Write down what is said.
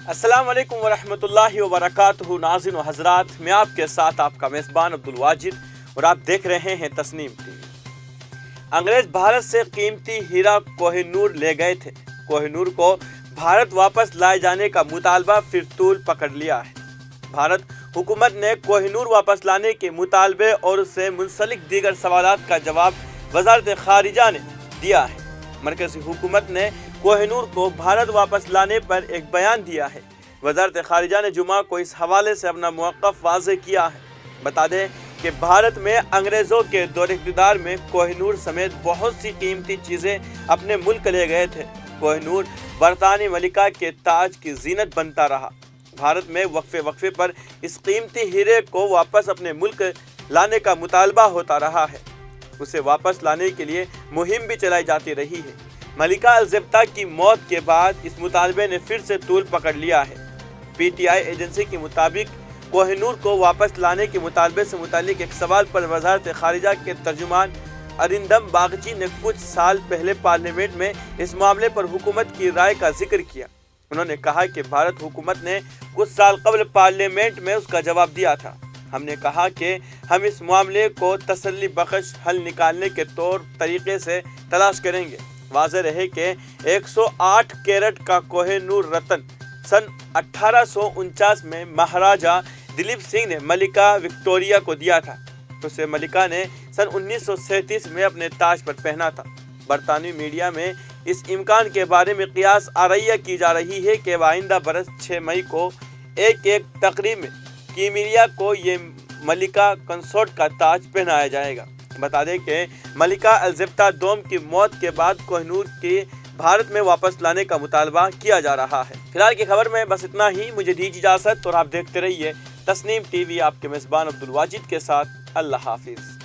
السلام علیکم ورحمۃ اللہ وبرکاتہ۔ ناظرین و حضرات، میں آپ کے ساتھ آپ کا میزبان عبدالواجد اور آپ دیکھ رہے ہیں تسنیم ٹی وی۔ انگریز بھارت سے قیمتی ہیرا کوہ نور لے گئے تھے۔ کوہ نور کو بھارت واپس لائے جانے کا مطالبہ پھر طول پکڑ لیا ہے۔ بھارت حکومت نے کوہ نور واپس لانے کے مطالبے اور اس سے منسلک دیگر سوالات کا جواب وزارت خارجہ نے دیا ہے۔ مرکزی حکومت نے کوہ نور کو بھارت واپس لانے پر ایک بیان دیا ہے۔ وزارت خارجہ نے جمعہ کو اس حوالے سے اپنا موقف واضح کیا ہے۔ بتا دیں کہ بھارت میں انگریزوں کے دور اقتدار میں کوہ نور سمیت بہت سی قیمتی چیزیں اپنے ملک لے گئے تھے۔ کوہ نور برطانوی ملکہ کے تاج کی زینت بنتا رہا۔ بھارت میں وقفے پر اس قیمتی ہیرے کو واپس اپنے ملک لانے کا مطالبہ ہوتا رہا ہے۔ اسے واپس لانے کے لیے مہم بھی چلائی جاتی رہی ہے۔ ملکہ الزبتہ کی موت کے بعد اس مطالبے نے پھر سے طول پکڑ لیا ہے۔ پی ٹی آئی ایجنسی کے مطابق کوہ نور کو واپس لانے کے مطالبے سے متعلق ایک سوال پر وزارت خارجہ کے ترجمان ارندم باگچی نے کچھ سال پہلے پارلیمنٹ میں اس معاملے پر حکومت کی رائے کا ذکر کیا۔ انہوں نے کہا کہ بھارت حکومت نے کچھ سال قبل پارلیمنٹ میں اس کا جواب دیا تھا۔ ہم نے کہا کہ ہم اس معاملے کو تسلی بخش حل نکالنے کے طور طریقے سے تلاش کریں گے۔ واضح رہے کہ 108 کیرٹ کا کوہ نور رتن سن 1849 میں مہاراجہ دلیپ سنگھ نے ملکہ وکٹوریہ کو دیا تھا۔ اسے ملکہ نے سن 1937 میں اپنے تاج پر پہنا تھا۔ برطانوی میڈیا میں اس امکان کے بارے میں قیاس آرائیاں کی جا رہی ہے کہ آئندہ برس 6 مئی کو ایک تقریب میں کیمریا کو یہ ملکہ کنسورٹ کا تاج پہنایا جائے گا۔ بتا دیں کہ ملکہ الزبتہ دوم کی موت کے بعد کوہ نور کے بھارت میں واپس لانے کا مطالبہ کیا جا رہا ہے۔ فی الحال کی خبر میں بس اتنا ہی۔ مجھے دیجیے اجازت اور آپ دیکھتے رہیے تسنیم ٹی وی، آپ کے میزبان عبدالواجد کے ساتھ۔ اللہ حافظ۔